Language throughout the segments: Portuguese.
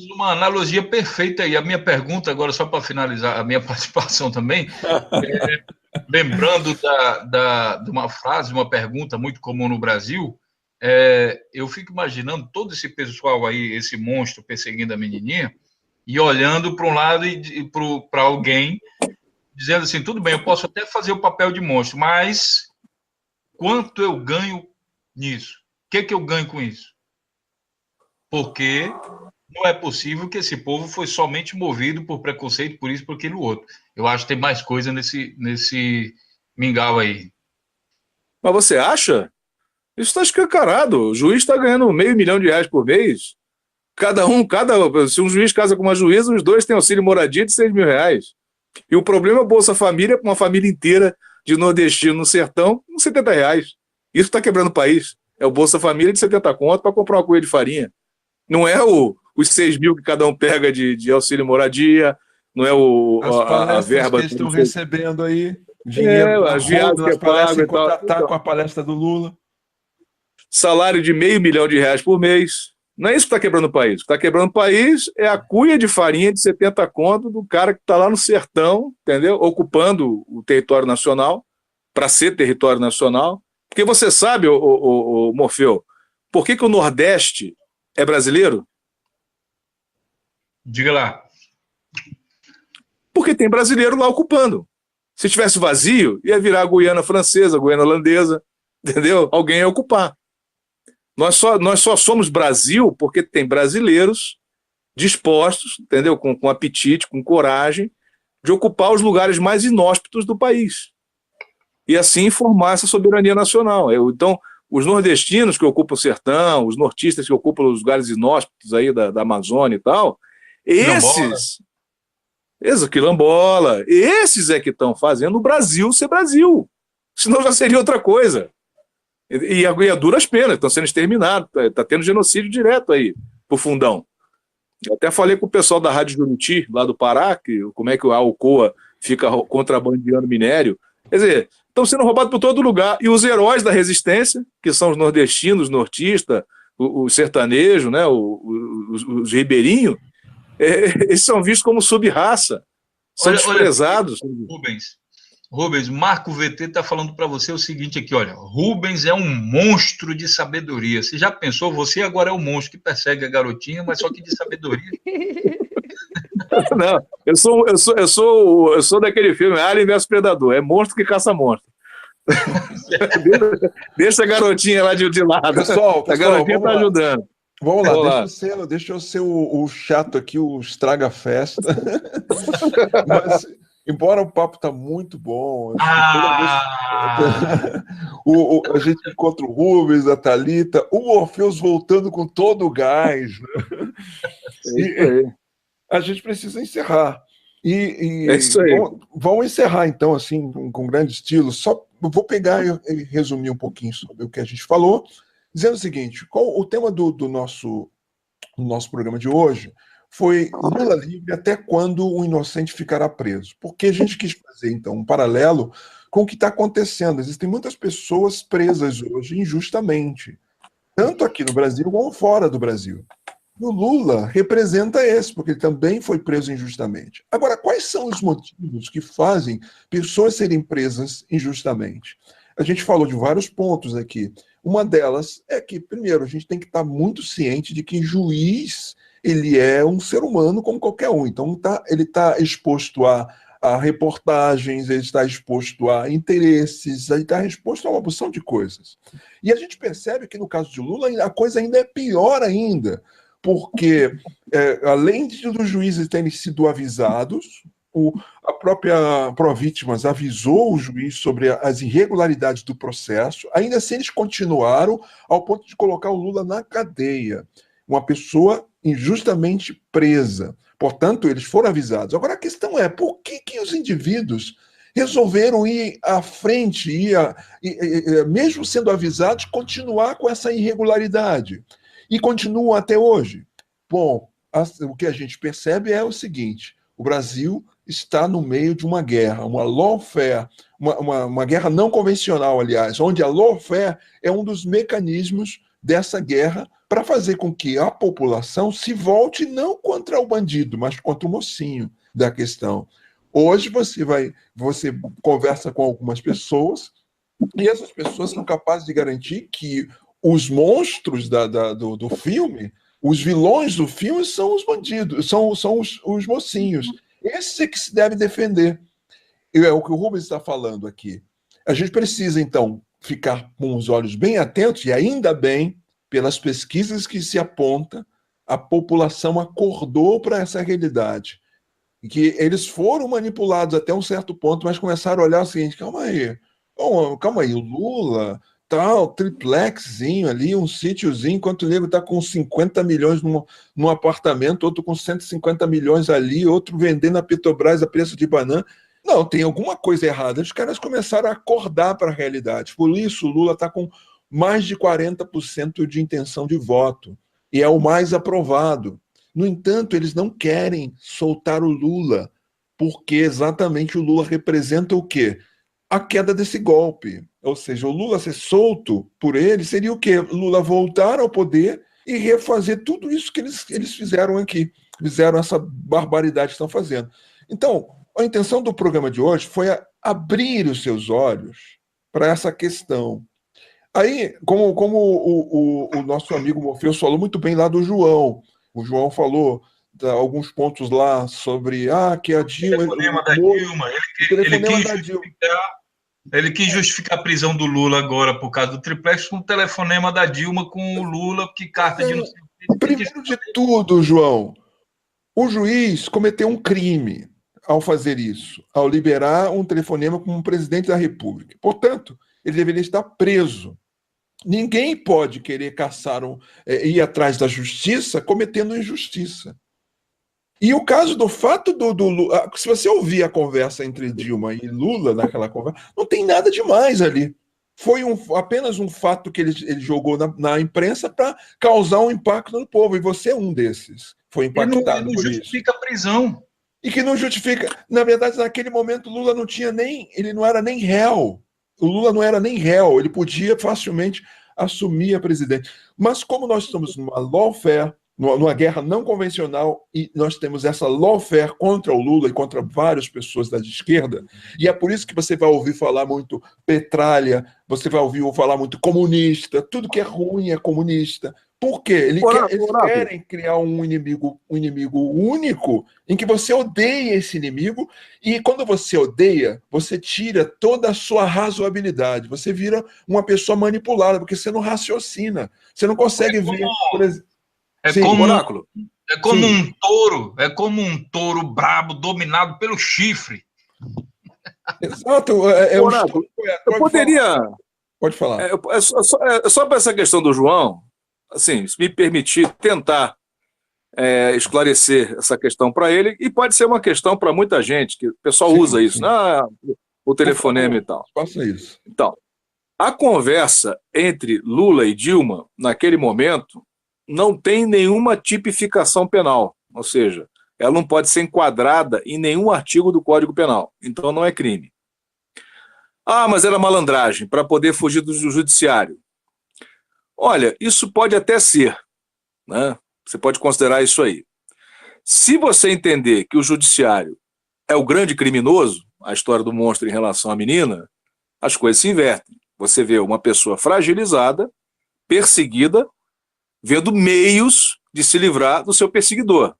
fez uma analogia perfeita aí. A minha pergunta, agora, só para finalizar a minha participação também, lembrando de uma frase, uma pergunta muito comum no Brasil, eu fico imaginando todo esse pessoal aí, esse monstro perseguindo a menininha, e olhando para um lado e para alguém, dizendo assim, tudo bem, eu posso até fazer o papel de monstro, mas quanto eu ganho nisso? O que eu ganho com isso? Porque não é possível que esse povo foi somente movido por preconceito, por isso, por aquilo outro. Eu acho que tem mais coisa nesse mingau aí. Mas você acha? Isso está escancarado. O juiz está ganhando R$500 mil por mês. Se um juiz casa com uma juíza, os dois têm auxílio moradia de R$6 mil. E o problema é o Bolsa Família para uma família inteira de nordestino no sertão, com R$70. Isso está quebrando o país. É o Bolsa Família de 70 conto para comprar uma cuia de farinha. Não é os 6 mil que cada um pega de auxílio moradia, não é a verba que eles estão recebendo aí, dinheiro as viagens que é pago e tal. Então, com a palestra do Lula. Salário de R$500 mil por mês. Não é isso que está quebrando o país. O que está quebrando o país é a cuia de farinha de 70 conto do cara que está lá no sertão, entendeu? Ocupando o território nacional, para ser território nacional. Porque você sabe, Morfeu, por que o Nordeste é brasileiro? Diga lá. Porque tem brasileiro lá ocupando. Se tivesse vazio, ia virar a Guiana Francesa, a Guiana Holandesa, entendeu? Alguém ia ocupar. Nós só somos Brasil porque tem brasileiros dispostos, entendeu? Com apetite, com coragem, de ocupar os lugares mais inóspitos do país. E assim formar essa soberania nacional. Então, os nordestinos que ocupam o sertão, os nortistas que ocupam os lugares inóspitos aí da Amazônia e tal, quilombola, esses é que estão fazendo o Brasil ser Brasil. Senão já seria outra coisa. E a duras penas, estão sendo exterminados, está tendo genocídio direto aí, pro fundão. Eu até falei com o pessoal da Rádio Juruti, lá do Pará, como é que a Alcoa fica contrabandeando minério. Quer dizer, estão sendo roubados por todo lugar. E os heróis da resistência, que são os nordestinos, os nortistas, os sertanejos, né, os ribeirinhos, eles são vistos como sub-raça, são desprezados. Rubens, Marco VT está falando para você o seguinte aqui, olha, Rubens é um monstro de sabedoria. Você já pensou? Você agora é o monstro que persegue a garotinha, mas só que de sabedoria. Não, eu sou daquele filme Alien vs Predador, é monstro que caça monstro. Deixa a garotinha lá de lado. Pessoal, a garotinha está ajudando. Vamos lá, deixa eu ser o chato aqui, o estraga-festa. Mas, embora o papo tá muito bom, a gente encontra o Rubens, a Thalita, o Morpheus voltando com todo o gás. Né? É isso aí. A gente precisa encerrar. É isso aí. Vamos encerrar, então, assim, com grande estilo. Só vou pegar e resumir um pouquinho sobre o que a gente falou, dizendo o seguinte: o tema do nosso programa de hoje foi Lula livre até quando o inocente ficará preso. Porque a gente quis fazer, então, um paralelo com o que está acontecendo. Existem muitas pessoas presas hoje injustamente, tanto aqui no Brasil como fora do Brasil. E o Lula representa esse, porque ele também foi preso injustamente. Agora, quais são os motivos que fazem pessoas serem presas injustamente? A gente falou de vários pontos aqui. Uma delas é que, primeiro, a gente tem que estar muito ciente de que juiz ele é um ser humano como qualquer um. Então, ele está exposto a reportagens, ele está exposto a interesses, ele está exposto a uma porção de coisas. E a gente percebe que, no caso de Lula, a coisa ainda é pior ainda, porque, além dos juízes terem sido avisados, a própria Provítimas avisou o juiz sobre as irregularidades do processo, ainda assim eles continuaram ao ponto de colocar o Lula na cadeia, uma pessoa injustamente presa. Portanto, eles foram avisados. Agora, a questão é, por que os indivíduos resolveram ir à frente, mesmo sendo avisados, continuar com essa irregularidade? E continuam até hoje. Bom, o que a gente percebe é o seguinte: o Brasil está no meio de uma guerra, uma lawfare, uma guerra não convencional, aliás, onde a lawfare é um dos mecanismos dessa guerra para fazer com que a população se volte não contra o bandido, mas contra o mocinho da questão. Hoje você conversa com algumas pessoas e essas pessoas são capazes de garantir que os monstros do filme, os vilões do filme são os bandidos, são os mocinhos. Esse é que se deve defender. É o que o Rubens está falando aqui. A gente precisa, então, ficar com os olhos bem atentos, e ainda bem, pelas pesquisas que se aponta, a população acordou para essa realidade. E que eles foram manipulados até um certo ponto, mas começaram a olhar o seguinte: calma aí, o Lula, tal, triplexzinho ali, um sítiozinho, enquanto o nego está com 50 milhões num apartamento, outro com 150 milhões ali, outro vendendo a Petrobras a preço de banana. Não, tem alguma coisa errada. Os caras começaram a acordar para a realidade. Por isso, o Lula está com mais de 40% de intenção de voto, e é o mais aprovado. No entanto, eles não querem soltar o Lula, porque exatamente o Lula representa o quê? A queda desse golpe. Ou seja, o Lula ser solto por ele seria o quê? O Lula voltar ao poder e refazer tudo isso que eles fizeram aqui. Fizeram essa barbaridade que estão fazendo. Então, a intenção do programa de hoje foi abrir os seus olhos para essa questão. Aí, como o nosso amigo Morpheus falou muito bem lá do João, o João falou alguns pontos lá sobre que a Dilma... O telefonema da Dilma, ele quis justificar a prisão do Lula agora por causa do triplex com o telefonema da Dilma com o Lula, que carta de... Primeiro de tudo, João, o juiz cometeu um crime ao fazer isso, ao liberar um telefonema como presidente da República. Portanto, ele deveria estar preso. Ninguém pode querer ir atrás da justiça cometendo injustiça. E o caso do fato do Lula, se você ouvir a conversa entre Dilma e Lula naquela conversa, não tem nada demais ali. Foi apenas um fato que ele jogou na imprensa para causar um impacto no povo, e você é um desses. Foi impactado por isso. Não justifica a prisão. E que não justifica. Na verdade, naquele momento, Lula não tinha ele não era nem réu. O Lula não era nem réu, ele podia facilmente assumir a presidência. Mas como nós estamos numa lawfare, numa guerra não convencional, e nós temos essa lawfare contra o Lula e contra várias pessoas da esquerda, e é por isso que você vai ouvir falar muito petralha, você vai ouvir falar muito comunista, tudo que é ruim é comunista. Por quê? Eles querem criar um inimigo único em que você odeia esse inimigo, e quando você odeia, você tira toda a sua razoabilidade, você vira uma pessoa manipulada, porque você não raciocina, você não consegue ver... Por exemplo, é como um touro brabo dominado pelo chifre. Exato. Eu poderia... Pode falar. Só para essa questão do João, assim, se me permitir tentar esclarecer essa questão para ele, e pode ser uma questão para muita gente, que o pessoal usa isso, o telefonema e tal. Faça isso. Então, a conversa entre Lula e Dilma, naquele momento, não tem nenhuma tipificação penal, ou seja, ela não pode ser enquadrada em nenhum artigo do Código Penal, então não é crime. Mas era malandragem, para poder fugir do judiciário. Olha, isso pode até ser, né? Você pode considerar isso aí. Se você entender que o judiciário é o grande criminoso, a história do monstro em relação à menina, as coisas se invertem. Você vê uma pessoa fragilizada, perseguida, vendo meios de se livrar do seu perseguidor.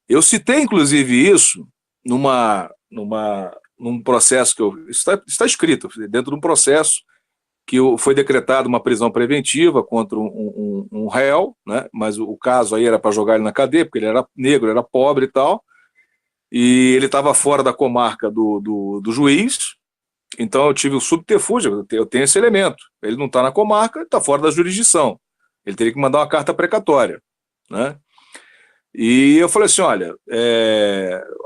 Eu citei, inclusive, isso num processo que está escrito, dentro de um processo que foi decretada uma prisão preventiva contra um réu, né? Mas o caso aí era para jogar ele na cadeia, porque ele era negro, era pobre e tal, e ele estava fora da comarca do juiz, então eu tive o subterfúgio, eu tenho esse elemento, ele não está na comarca, está fora da jurisdição, ele teria que mandar uma carta precatória, né? E eu falei assim, olha,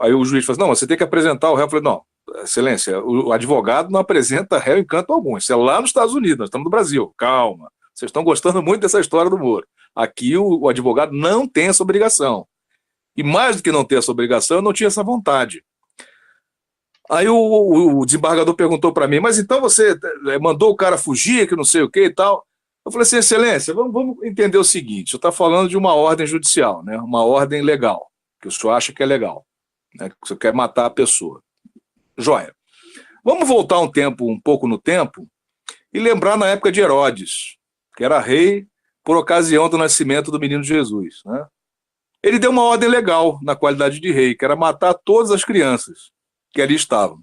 aí o juiz falou assim, não, você tem que apresentar o réu. Eu falei, não, excelência, o advogado não apresenta réu em canto algum, isso é lá nos Estados Unidos, nós estamos no Brasil, calma, vocês estão gostando muito dessa história do Moro. Aqui o advogado não tem essa obrigação, e mais do que não ter essa obrigação, eu não tinha essa vontade. Aí o desembargador perguntou para mim, mas então você mandou o cara fugir, que não sei o que e tal? Eu falei assim, excelência, vamos entender o seguinte, o senhor está falando de uma ordem judicial, né? Uma ordem legal, que o senhor acha que é legal, né? Que o senhor quer matar a pessoa. Joia. Vamos voltar um pouco no tempo, e lembrar na época de Herodes, que era rei por ocasião do nascimento do menino Jesus, né? Ele deu uma ordem legal na qualidade de rei, que era matar todas as crianças que ali estavam.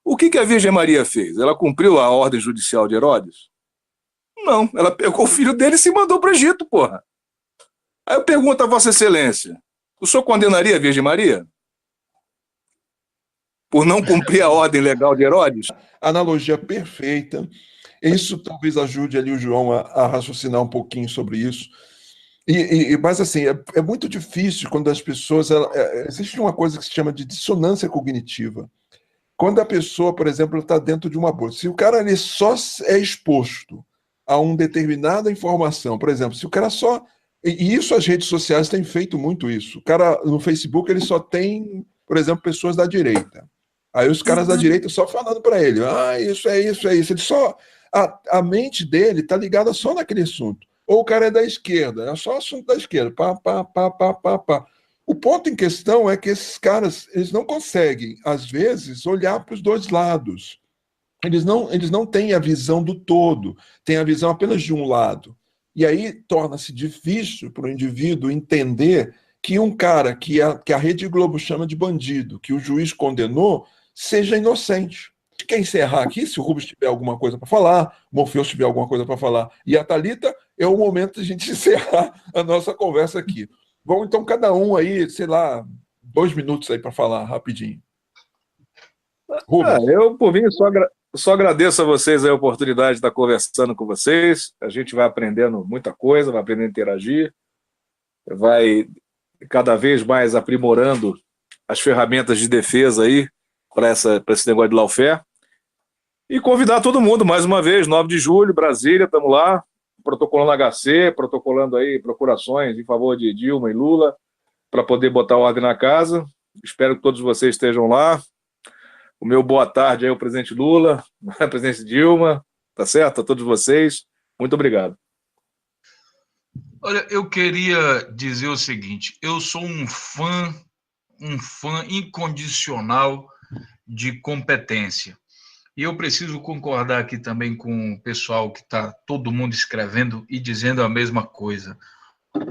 O que a Virgem Maria fez? Ela cumpriu a ordem judicial de Herodes? Não, ela pegou o filho dele e se mandou para o Egito, porra. Aí eu pergunto a Vossa Excelência, o senhor condenaria a Virgem Maria? Por não cumprir a ordem legal de Herodes? Analogia perfeita. Isso talvez ajude ali o João a raciocinar um pouquinho sobre isso. Mas assim, é muito difícil quando as pessoas... existe uma coisa que se chama de dissonância cognitiva. Quando a pessoa, por exemplo, está dentro de uma bolha. Se o cara ele só é exposto a uma determinada informação, por exemplo, se o cara só... E isso as redes sociais têm feito muito isso. O cara no Facebook ele só tem, por exemplo, pessoas da direita. Aí os caras da direita só falando para ele, isso é isso, é isso. Ele só, a mente dele está ligada só naquele assunto. Ou o cara é da esquerda, é só assunto da esquerda. Pá. O ponto em questão é que esses caras eles não conseguem, às vezes, olhar para os dois lados. Eles não têm a visão do todo, têm a visão apenas de um lado. E aí torna-se difícil para o indivíduo entender que um cara que a Rede Globo chama de bandido, que o juiz condenou, seja inocente. Quer encerrar aqui, se o Rubens tiver alguma coisa para falar, o Morfeu tiver alguma coisa para falar, e a Thalita, é o momento de a gente encerrar a nossa conversa aqui. Vamos então cada um aí, sei lá, 2 minutos aí para falar rapidinho. Rubens. Eu, por mim, só agradeço a vocês a oportunidade de estar conversando com vocês. A gente vai aprendendo muita coisa, vai aprendendo a interagir, vai cada vez mais aprimorando as ferramentas de defesa aí para esse negócio de lawfare. E convidar todo mundo, mais uma vez, 9 de julho, Brasília, estamos lá, protocolando HC, protocolando aí procurações em favor de Dilma e Lula, para poder botar ordem na casa. Espero que todos vocês estejam lá. O meu boa tarde aí ao presidente Lula, à presidente Dilma, tá certo? A todos vocês. Muito obrigado. Olha, eu queria dizer o seguinte, eu sou um fã incondicional de competência. E eu preciso concordar aqui também com o pessoal que está todo mundo escrevendo e dizendo a mesma coisa.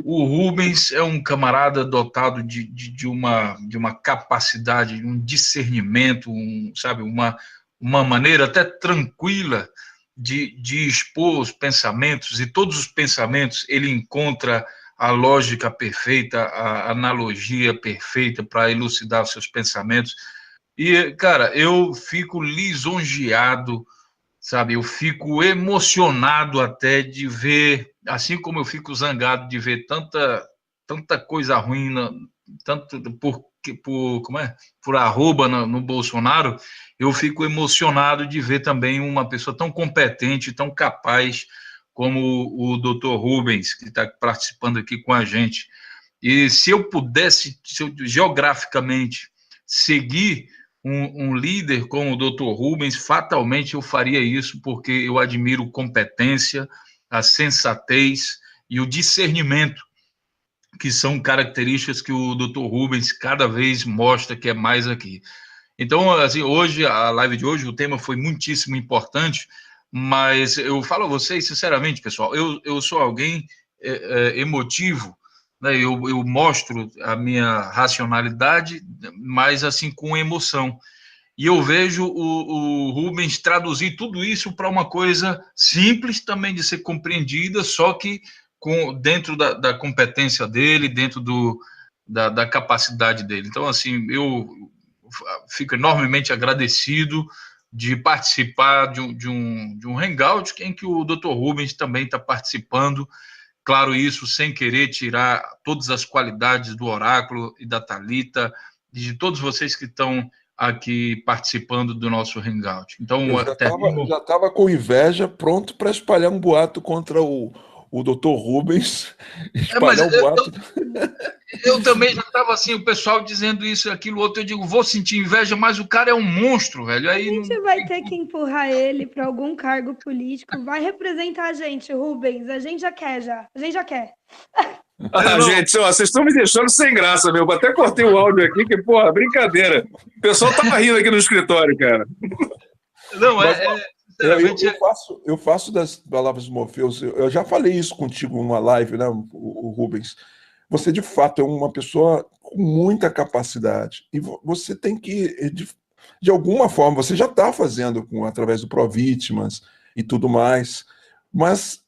O Rubens é um camarada dotado de uma capacidade, um discernimento, sabe, uma maneira até tranquila de expor os pensamentos, e todos os pensamentos ele encontra a lógica perfeita, a analogia perfeita para elucidar os seus pensamentos. E, cara, eu fico lisonjeado, sabe? Eu fico emocionado até de ver, assim como eu fico zangado de ver tanta coisa ruim, tanto por arroba no Bolsonaro, eu fico emocionado de ver também uma pessoa tão competente, tão capaz como o doutor Rubens, que está participando aqui com a gente. E se eu pudesse, geograficamente, seguir um líder como o Dr. Rubens, fatalmente eu faria isso, porque eu admiro competência, a sensatez e o discernimento, que são características que o Dr. Rubens cada vez mostra que é mais aqui. Então, assim, hoje, a live de hoje, o tema foi muitíssimo importante, mas eu falo a vocês, sinceramente, pessoal, eu sou alguém emotivo, né? Eu mostro a minha racionalidade, mas assim com emoção. E eu vejo o Rubens traduzir tudo isso para uma coisa simples também de ser compreendida, só que dentro da competência dele, dentro da capacidade dele. Então, assim, eu fico enormemente agradecido de participar de um hangout em que o Dr. Rubens também está participando. Claro, isso sem querer tirar todas as qualidades do Oráculo e da Thalita, de todos vocês que estão aqui participando do nosso hangout. Então, eu já estava com inveja, pronto para espalhar um boato contra o o doutor Rubens Mas espalhar o boato. eu também já estava assim, o pessoal dizendo isso e aquilo outro, eu digo, vou sentir inveja, mas o cara é um monstro, velho. Aí A gente vai ter que empurrar ele para algum cargo político. Vai representar a gente, Rubens. A gente já quer, já. A gente já quer. Gente, ó, vocês estão me deixando sem graça, meu. Até cortei o áudio aqui, que, porra, brincadeira. O pessoal tá rindo aqui no escritório, cara. Não, eu faço das palavras do Morpheus, eu já falei isso contigo numa live, né, o Rubens. Você, de fato, é uma pessoa com muita capacidade. E você tem que, de alguma forma, você já está fazendo através do Provítimas e tudo mais, mas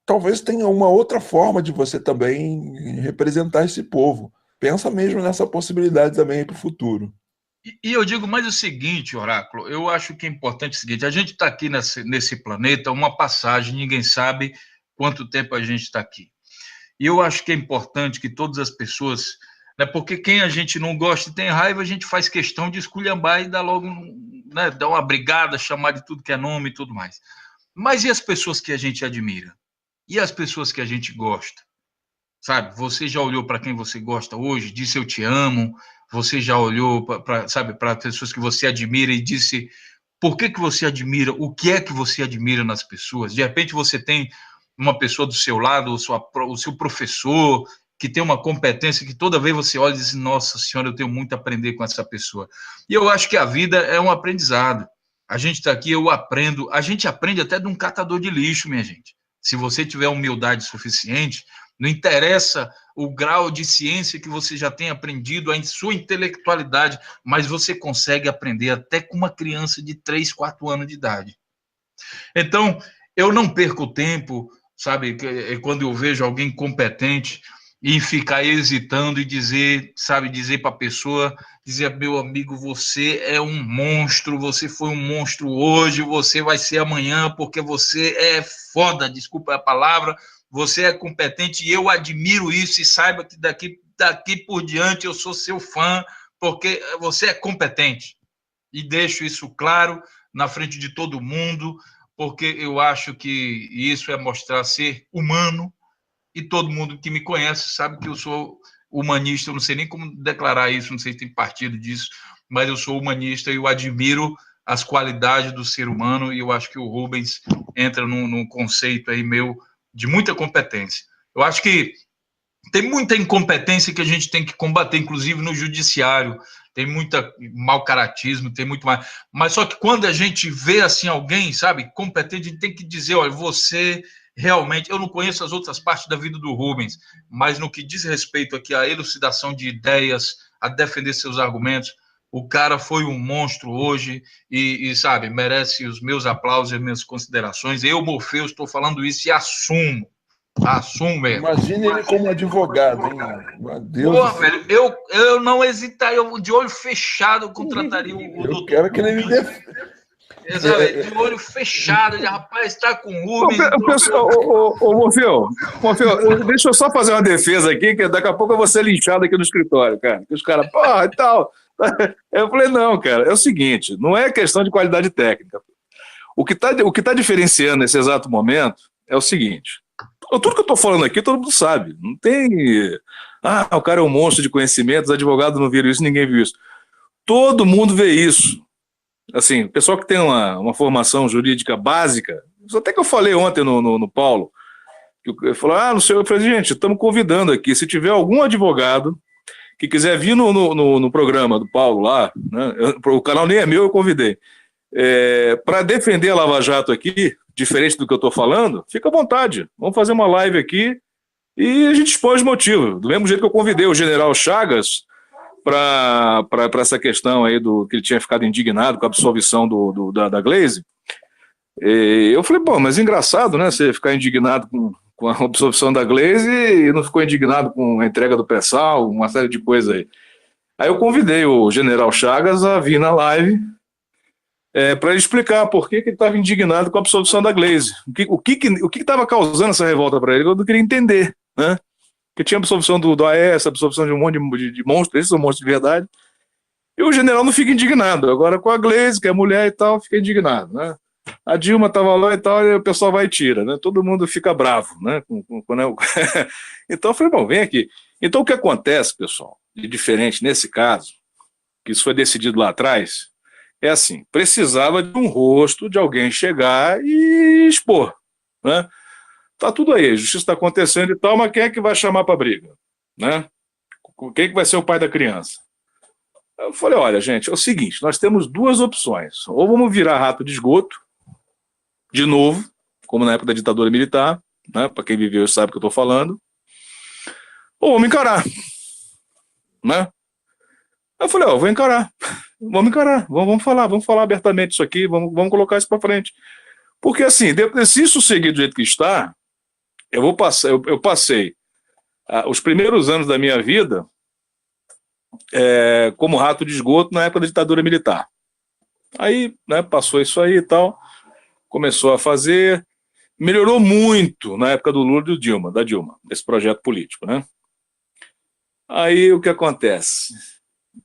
talvez tenha uma outra forma de você também representar esse povo. Pensa mesmo nessa possibilidade também para o futuro. E eu digo mais o seguinte, Oráculo, eu acho que é importante o seguinte, a gente está aqui nesse planeta, uma passagem, ninguém sabe quanto tempo a gente está aqui. E eu acho que é importante que todas as pessoas, né, porque quem a gente não gosta e tem raiva, a gente faz questão de esculhambar e dar logo, né, dar uma brigada, chamar de tudo que é nome e tudo mais. Mas e as pessoas que a gente admira? E as pessoas que a gente gosta? Sabe, você já olhou para quem você gosta hoje, disse eu te amo, você já olhou para pessoas que você admira e disse por que você admira, o que é que você admira nas pessoas? De repente você tem uma pessoa do seu lado, o seu professor, que tem uma competência que toda vez você olha e diz, nossa senhora, eu tenho muito a aprender com essa pessoa. E eu acho que a vida é um aprendizado. A gente está aqui, eu aprendo, a gente aprende até de um catador de lixo, minha gente. Se você tiver humildade suficiente, não interessa o grau de ciência que você já tem aprendido, a sua intelectualidade, mas você consegue aprender até com uma criança de 3, 4 anos de idade. Então, eu não perco tempo, sabe, quando eu vejo alguém competente e ficar hesitando e dizer, sabe, dizer para a pessoa, dizer, meu amigo, você é um monstro, você foi um monstro hoje, você vai ser amanhã, porque você é foda, desculpa a palavra, você é competente e eu admiro isso e saiba que daqui por diante eu sou seu fã, porque você é competente. E deixo isso claro na frente de todo mundo, porque eu acho que isso é mostrar ser humano, e todo mundo que me conhece sabe que eu sou humanista, eu não sei nem como declarar isso, não sei se tem partido disso, mas eu sou humanista e eu admiro as qualidades do ser humano, e eu acho que o Rubens entra num conceito aí meu de muita competência. Eu acho que tem muita incompetência que a gente tem que combater, inclusive no judiciário, tem muita mau caratismo, tem muito mais. Mas só que quando a gente vê assim alguém, sabe, competente, a gente tem que dizer, olha, você realmente, eu não conheço as outras partes da vida do Rubens, mas no que diz respeito aqui à elucidação de ideias, a defender seus argumentos, o cara foi um monstro hoje e sabe, merece os meus aplausos e as minhas considerações. Eu, Morpheus, estou falando isso e assumo mesmo. Imagine ele como advogado, hein? Meu Deus. Porra, velho, eu não hesitaria, eu, de olho fechado, eu contrataria o Eu doutor. quero que ele me defenda. Exato, de olho fechado, de rapaz, está com o Rubens. Ô, Morfeu, deixa eu só fazer uma defesa aqui, que daqui a pouco eu vou ser linchado aqui no escritório, cara. Que os caras, porra, e tal. Eu falei, não, cara, é o seguinte, não é questão de qualidade técnica. O que tá diferenciando nesse exato momento é o seguinte, tudo que eu tô falando aqui, todo mundo sabe, não tem... Ah, o cara é um monstro de conhecimentos, advogado não viram isso, ninguém viu isso. Todo mundo vê isso. Assim, o pessoal que tem uma formação jurídica básica, até que eu falei ontem no Paulo, que eu falei, não sei, eu falei, gente, estamos convidando aqui, se tiver algum advogado que quiser vir no programa do Paulo lá, né, o canal nem é meu, eu convidei, para defender a Lava Jato aqui, diferente do que eu estou falando, fica à vontade, vamos fazer uma live aqui e a gente expõe os motivos, do mesmo jeito que eu convidei o general Chagas para essa questão aí que ele tinha ficado indignado com a absolvição da Glaze. Eu falei, bom, mas engraçado, né, você ficar indignado com a absolvição da Glaze e não ficou indignado com a entrega do pré-sal, uma série de coisas aí. Aí eu convidei o general Chagas a vir na live para ele explicar por que ele estava indignado com a absolvição da Glaze. O que estava causando essa revolta para ele, eu não queria entender, né? Porque tinha absolvição do AES, absolvição de um monte de monstros, esses são monstros de verdade, e o general não fica indignado. Agora com a Glaze, que é mulher e tal, fica indignado, né? A Dilma estava lá e tal, e o pessoal vai e tira, né? Todo mundo fica bravo, né? Então eu falei, bom, vem aqui. Então o que acontece, pessoal, de diferente nesse caso, que isso foi decidido lá atrás, é assim, precisava de um rosto, de alguém chegar e expor, né? Tá tudo aí, a justiça está acontecendo e tal, mas quem é que vai chamar para briga, né? Quem é que vai ser o pai da criança? Eu falei, olha, gente, é o seguinte, nós temos duas opções, ou vamos virar rato de esgoto, de novo, como na época da ditadura militar, né? Para quem viveu sabe o que eu estou falando, ou vamos encarar, né? Eu falei, ó, vou encarar, vamos encarar, vamos falar abertamente isso aqui, vamos colocar isso para frente. Porque assim, se isso seguir do jeito que está, eu passei os primeiros anos da minha vida como rato de esgoto na época da ditadura militar. Aí, né, passou isso aí e tal, começou a fazer, melhorou muito na época do Lula e da Dilma, desse projeto político, né? Aí o que acontece?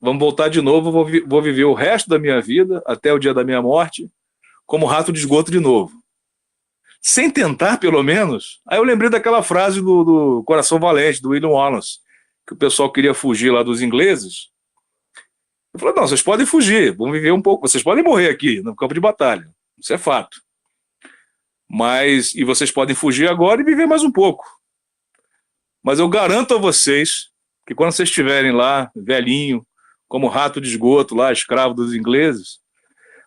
Vamos voltar de novo, vou viver o resto da minha vida, até o dia da minha morte, como rato de esgoto de novo. Sem tentar, pelo menos. Aí eu lembrei daquela frase do Coração Valente, do William Wallace, que o pessoal queria fugir lá dos ingleses. Eu falei, não, vocês podem fugir, vão viver um pouco, vocês podem morrer aqui, no campo de batalha, isso é fato. E vocês podem fugir agora e viver mais um pouco. Mas eu garanto a vocês que quando vocês estiverem lá, velhinho, como rato de esgoto lá, escravo dos ingleses,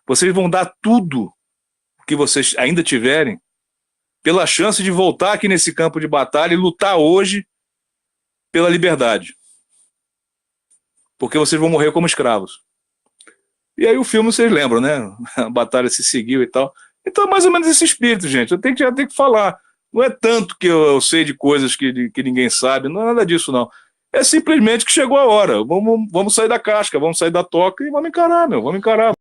vocês vão dar tudo que vocês ainda tiverem pela chance de voltar aqui nesse campo de batalha e lutar hoje pela liberdade. Porque vocês vão morrer como escravos. E aí o filme, vocês lembram, né? A batalha se seguiu e tal. Então é mais ou menos esse espírito, gente. Eu tenho que falar. Não é tanto que eu sei de coisas que ninguém sabe, não é nada disso, não. É simplesmente que chegou a hora. Vamos sair da casca, vamos sair da toca e vamos encarar, meu. Vamos encarar.